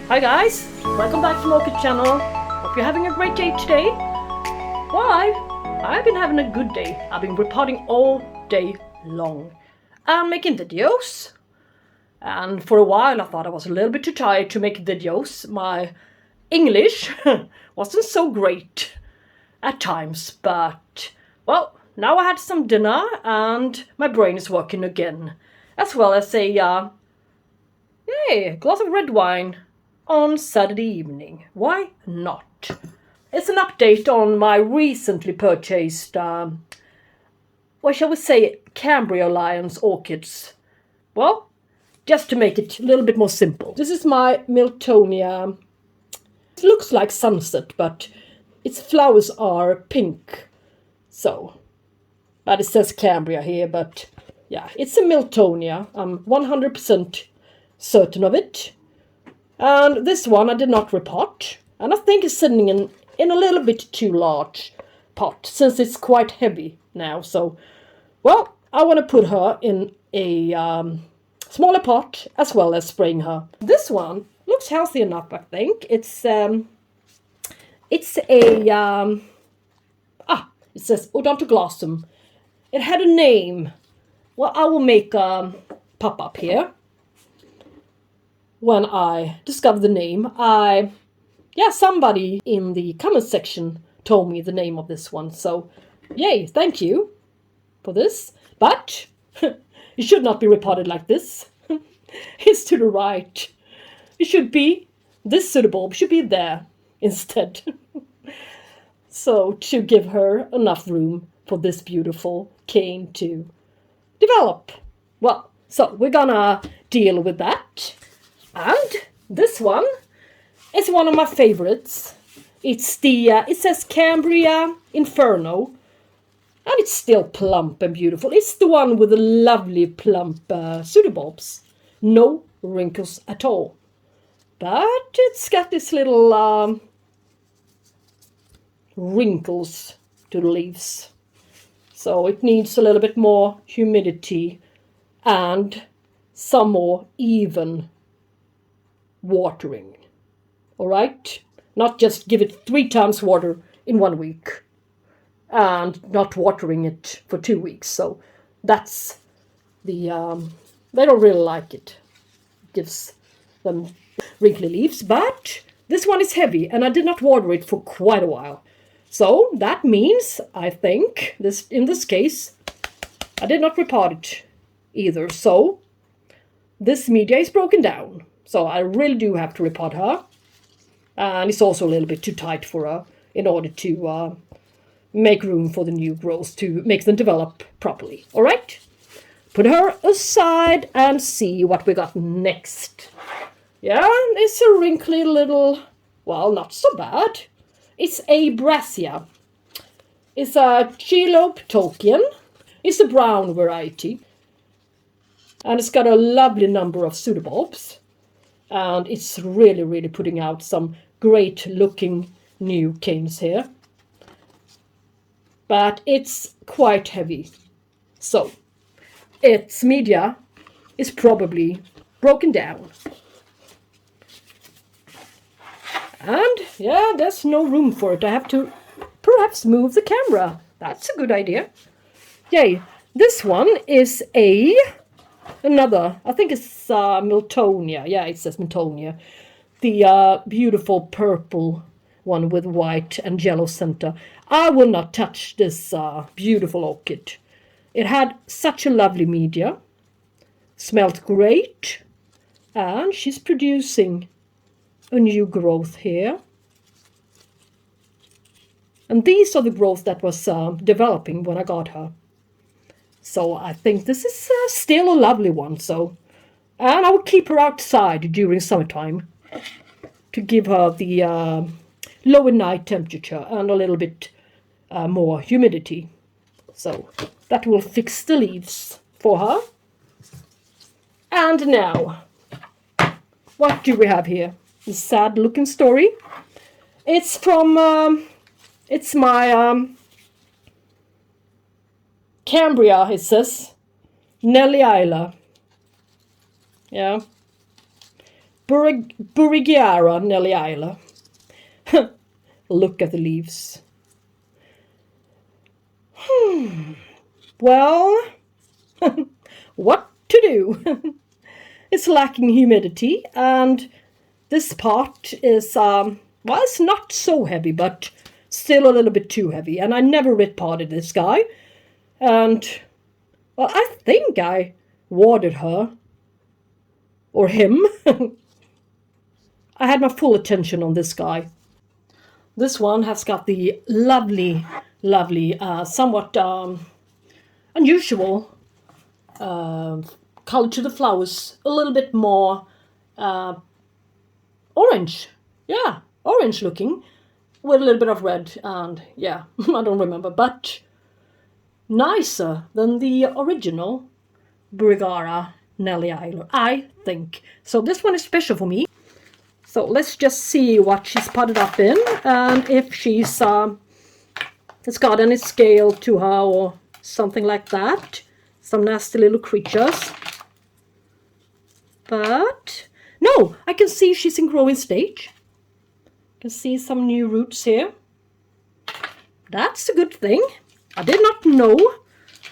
Hi guys, welcome back to the Orchid channel. Hope you're having a great day today. Why? I've been having a good day. I've been repotting all day long and making videos. And for a while I thought I was a little bit too tired to make videos. My English wasn't so great at times, but well, now I had some dinner and my brain is working again. As well as a glass of red wine on Saturday evening. Why not? It's an update on my recently purchased, what shall we say, Cambria Lions orchids. Well, just to make it a little bit more simple. This is my Miltonia. It looks like sunset, but its flowers are pink. So, but it says Cambria here, but yeah, it's a Miltonia. I'm 100% certain of it. And this one I did not repot, and I think it's sitting in a little bit too large pot, since it's quite heavy now. So, well, I want to put her in a smaller pot, as well as spraying her. This one looks healthy enough, I think. It says Odontoglossum. It had a name. Well, I will make a pop-up here. When I discovered the name, somebody in the comment section told me the name of this one. So, yay, thank you for this. But it should not be repotted like this. It's to the right. It should be, this pseudobulb should be there instead. So, to give her enough room for this beautiful cane to develop. Well, so we're gonna deal with that. And this one is one of my favorites. It's it says Cambria Inferno, and it's still plump and beautiful. It's the one with the lovely plump pseudobulbs. No wrinkles at all. But it's got this little wrinkles to the leaves. So it needs a little bit more humidity and some more even watering. All right, not just give it 3 times water in 1 week and not watering it for 2 weeks. So that's the they don't really like it. It gives them wrinkly leaves. But this one is heavy and I did not water it for quite a while. So that means, I think, in this case I did not repot it either. So this media is broken down. So I really do have to repot her. And it's also a little bit too tight for her in order to make room for the new growth, to make them develop properly. All right? Put her aside and see what we got next. Yeah, it's a wrinkly little, well, not so bad. It's a Brassia. It's a Shelob Tolkien. It's the brown variety. And it's got a lovely number of pseudobulbs. And it's really, really putting out some great looking new canes here. But it's quite heavy. So, its media is probably broken down. And, yeah, there's no room for it. I have to perhaps move the camera. That's a good idea. Yay. This one is another, I think it's Miltonia. Yeah, it says Miltonia. The beautiful purple one with white and yellow center. I will not touch this beautiful orchid. It had such a lovely media. Smelled great. And she's producing a new growth here. And these are the growth that was developing when I got her. So I think this is still a lovely one. So, and I will keep her outside during summertime to give her the lower night temperature and a little bit more humidity. So that will fix the leaves for her. And now, what do we have here? A sad looking story. It's from, it's my Cambria, it says. Nelly. Yeah. Burigiara Nelly. Look at the leaves. Well, what to do? It's lacking humidity, and this pot is, well, it's not so heavy, but still a little bit too heavy. And I never repotted this guy. And, well, I think I watered her. Or him. I had my full attention on this guy. This one has got the lovely, somewhat unusual color to the flowers. A little bit more orange. Yeah, orange looking. With a little bit of red. And yeah, I don't remember. But nicer than the original Brigara Nelly, I think. So this one is special for me. So let's just see what she's potted up in, and if she's it's got any scale to her or something like that. Some nasty little creatures. But no, I can see she's in growing stage. I can see some new roots here. That's a good thing. I did not know,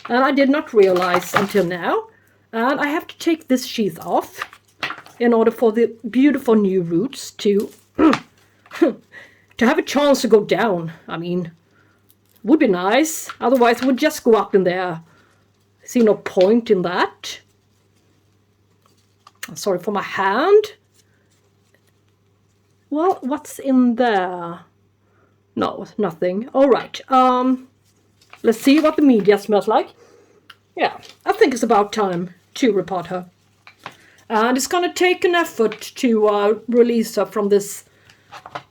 and I did not realize until now. And I have to take this sheath off in order for the beautiful new roots to have a chance to go down. I mean, would be nice. Otherwise, it would just go up in there. I see no point in that. Sorry for my hand. Well, what's in there? No, nothing. All right. Let's see what the media smells like. Yeah, I think it's about time to repot her. And it's going to take an effort to release her from this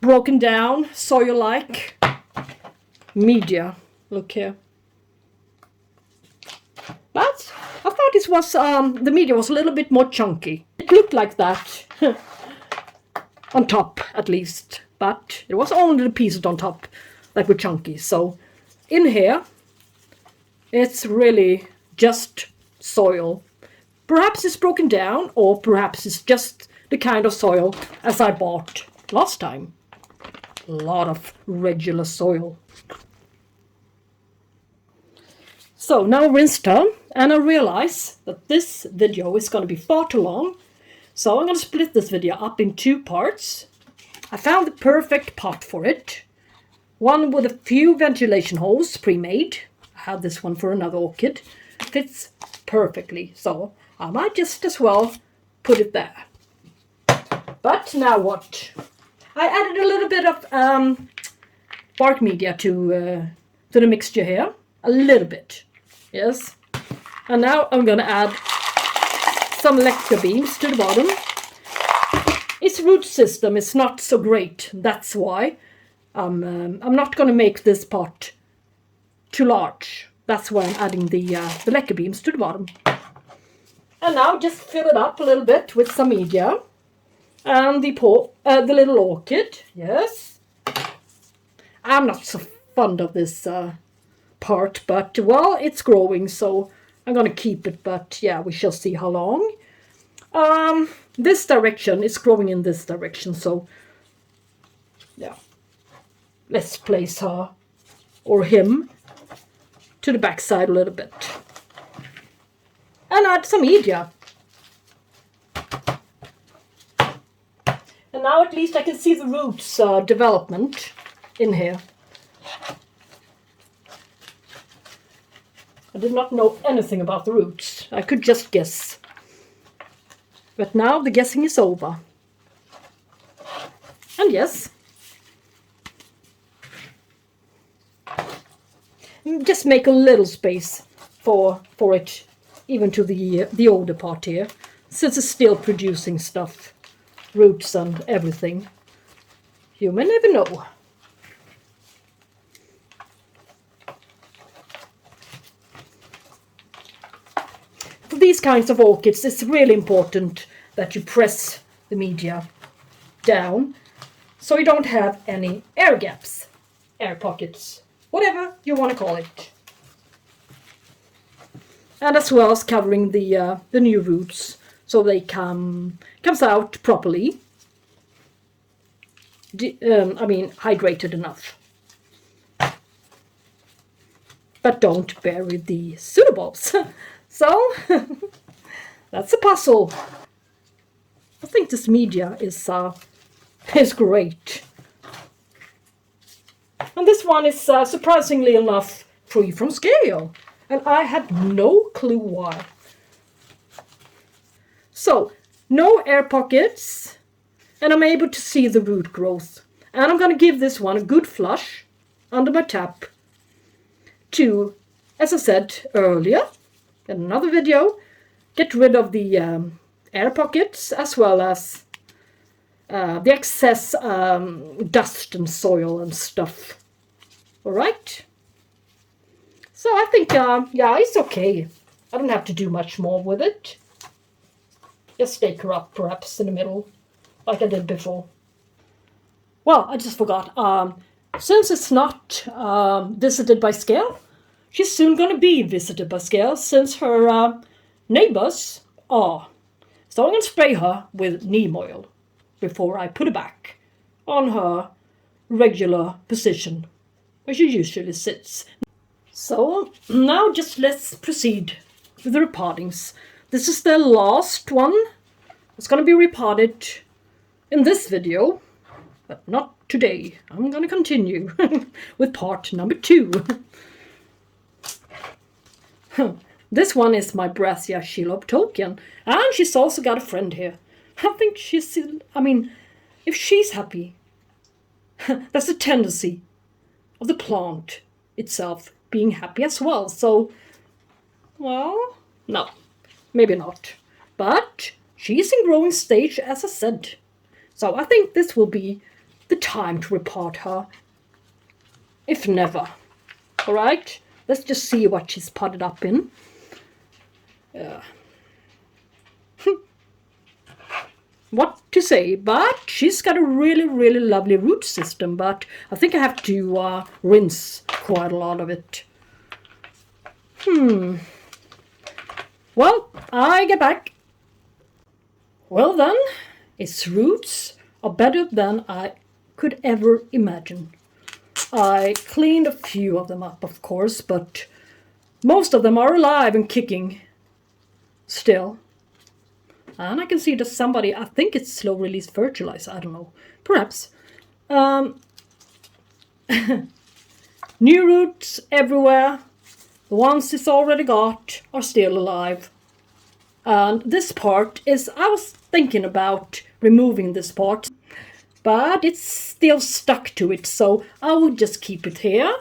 broken down, soil-like media. Look here. But I thought this was, the media was a little bit more chunky. It looked like that. On top, at least. But it was only the pieces on top that were chunky. So in here, it's really just soil. Perhaps it's broken down, or perhaps it's just the kind of soil as I bought last time. A lot of regular soil. So now I rinsed her, and I realize that this video is going to be far too long. So I'm going to split this video up in 2 parts. I found the perfect pot for it. One with a few ventilation holes pre-made. I had this one for another orchid. It fits perfectly, so I might just as well put it there. But now what? I added a little bit of bark media to the mixture here. A little bit, yes. And now I'm going to add some lecture beams to the bottom. Its root system is not so great. That's why I'm not going to make this pot too large. That's why I'm adding the lacquer beams to the bottom. And now just fill it up a little bit with some media. And the little orchid, yes. I'm not so fond of this part, but well, it's growing, so I'm going to keep it. But yeah, we shall see how long. This direction is growing in this direction, so yeah. Let's place her or him to the backside a little bit. And add some media. And now at least I can see the roots development in here. I did not know anything about the roots. I could just guess. But now the guessing is over. And yes. Just make a little space for it, even to the older part here, since it's still producing stuff, roots and everything. You may never know. For these kinds of orchids, it's really important that you press the media down so you don't have any air gaps, air pockets, whatever you want to call it. and as well as covering the new roots so they comes out properly. Hydrated enough. But don't bury the pseudobulbs. So that's a puzzle. I think this media is great. And this one is surprisingly enough free from scale. And I had no clue why. So, no air pockets. And I'm able to see the root growth. And I'm going to give this one a good flush under my tap to, as I said earlier in another video, get rid of the air pockets as well as the excess dust and soil and stuff. Alright? So I think, yeah, it's okay. I don't have to do much more with it. Just stake her up perhaps in the middle, like I did before. Well, I just forgot. Since it's not visited by scale, she's soon going to be visited by scale since her neighbors are. So I'm going to spray her with neem oil before I put her back on her regular position where she usually sits. So now just let's proceed with the repottings. This is the last one. It's going to be repotted in this video, but not today. I'm going to continue with part number 2. This one is my Brassia Shelob Tolkien, and she's also got a friend here. I think if she's happy, that's the tendency of the plant itself being happy as well. So, well, no, maybe not. But she's in growing stage, as I said. So I think this will be the time to repot her, if never. All right, let's just see what she's potted up in. What to say, but she's got a really, really lovely root system, but I think I have to rinse quite a lot of it. Well, I get back. Well then, its roots are better than I could ever imagine. I cleaned a few of them up, of course, but most of them are alive and kicking still. And I can see that somebody, I think it's slow release fertilizer, I don't know, perhaps. New roots everywhere. The ones it's already got are still alive. And this part is, I was thinking about removing this part, but it's still stuck to it, so I will just keep it here.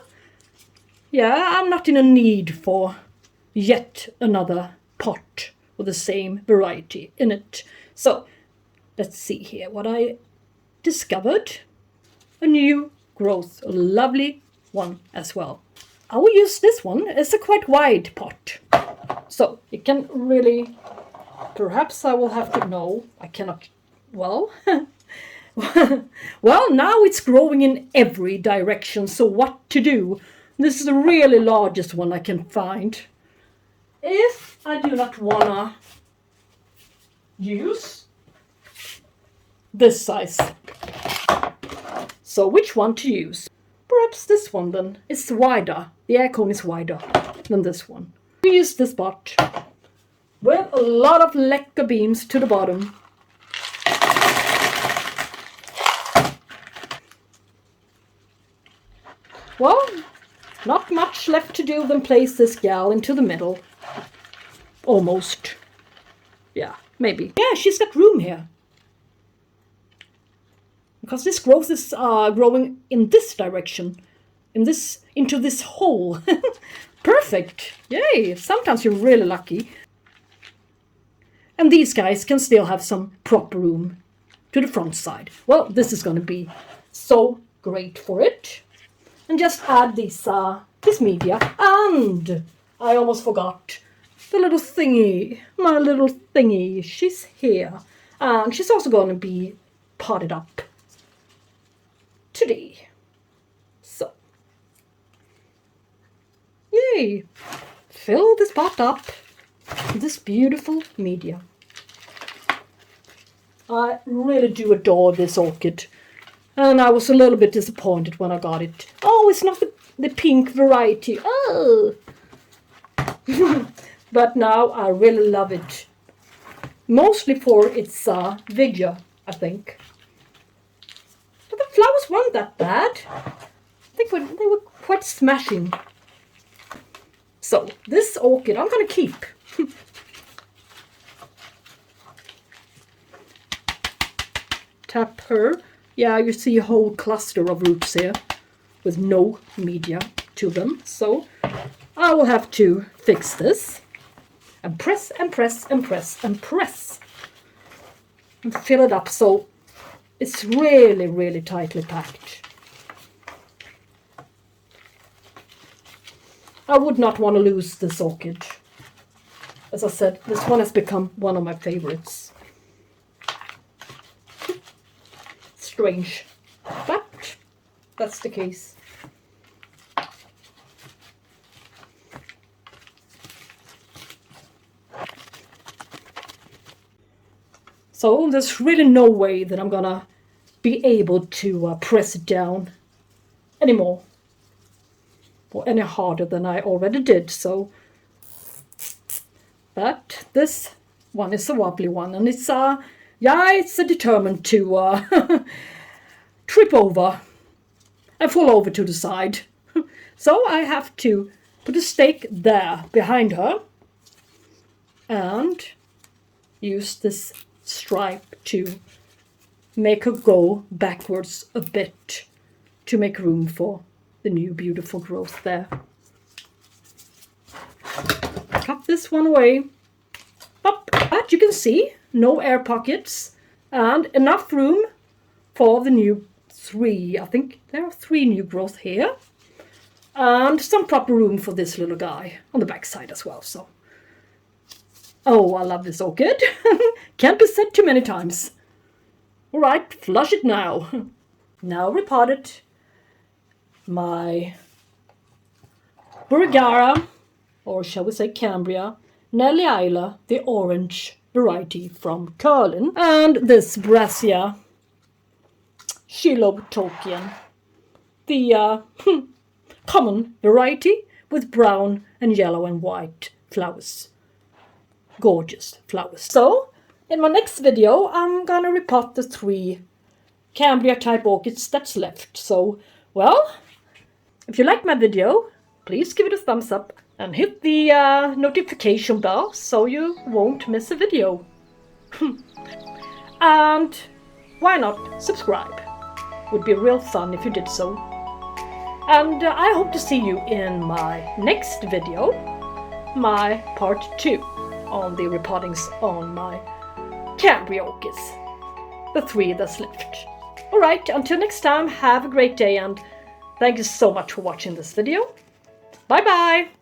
Yeah, I'm not in a need for yet another pot with the same variety in it. So let's see here what I discovered. A new growth, a lovely one as well. I will use this one. It's a quite wide pot, so it can really, perhaps I will have to, no, I cannot, well, well, now it's growing in every direction, so what to do? This is the really largest one I can find. If I do not wanna use this size, so which one to use? Perhaps this one then. It's wider. The air cone is wider than this one. We use this pot with a lot of lecker beams to the bottom. Well, not much left to do than place this gal into the middle. Almost. Yeah, maybe. Yeah, she's got room here. Because this growth is growing in this direction. Into this hole. Perfect. Yay. Sometimes you're really lucky. And these guys can still have some proper room to the front side. Well, this is going to be so great for it. And just add this media. And I almost forgot the little thingy. My little thingy. She's here. And she's also going to be potted up today. So. Yay. Fill this pot up this beautiful media. I really do adore this orchid. And I was a little bit disappointed when I got it. Oh, it's not the pink variety. Oh! But now I really love it. Mostly for its vigor, I think. But the flowers weren't that bad. I think they were quite smashing. So, this orchid I'm going to keep. Tap her. Yeah, you see a whole cluster of roots here with no media to them. So I will have to fix this and press and press and press and press and fill it up so it's really, really tightly packed. I would not want to lose this orchid. As I said, this one has become one of my favorites. Strange, but that's the case. So there's really no way that I'm gonna be able to press it down anymore or any harder than I already did. So, but this one is a wobbly one, and it's yeah, it's determined to trip over and fall over to the side. So I have to put a stake there behind her and use this stripe to make her go backwards a bit to make room for the new beautiful growth there. Cut this one away. But you can see no air pockets and enough room for the new three. I think there are 3 new growth here. And some proper room for this little guy on the back side as well. So, oh, I love this orchid. Can't be said too many times. All right, flush it now. Now repotted my Burigara, or shall we say Cambria, Nelly, the orange variety from Currlin, and this Brassia, Shelob Tolkien, the common variety with brown and yellow and white flowers. Gorgeous flowers. So, in my next video, I'm gonna repot the 3 Cambria type orchids that's left. So, well, if you like my video, please give it a thumbs up and hit the notification bell so you won't miss a video. And why not subscribe? Would be real fun if you did so. And I hope to see you in my next video, my part 2 on the repottings on my Cambria orchids, the 3 that's left. Alright, until next time, have a great day and thank you so much for watching this video. Bye bye!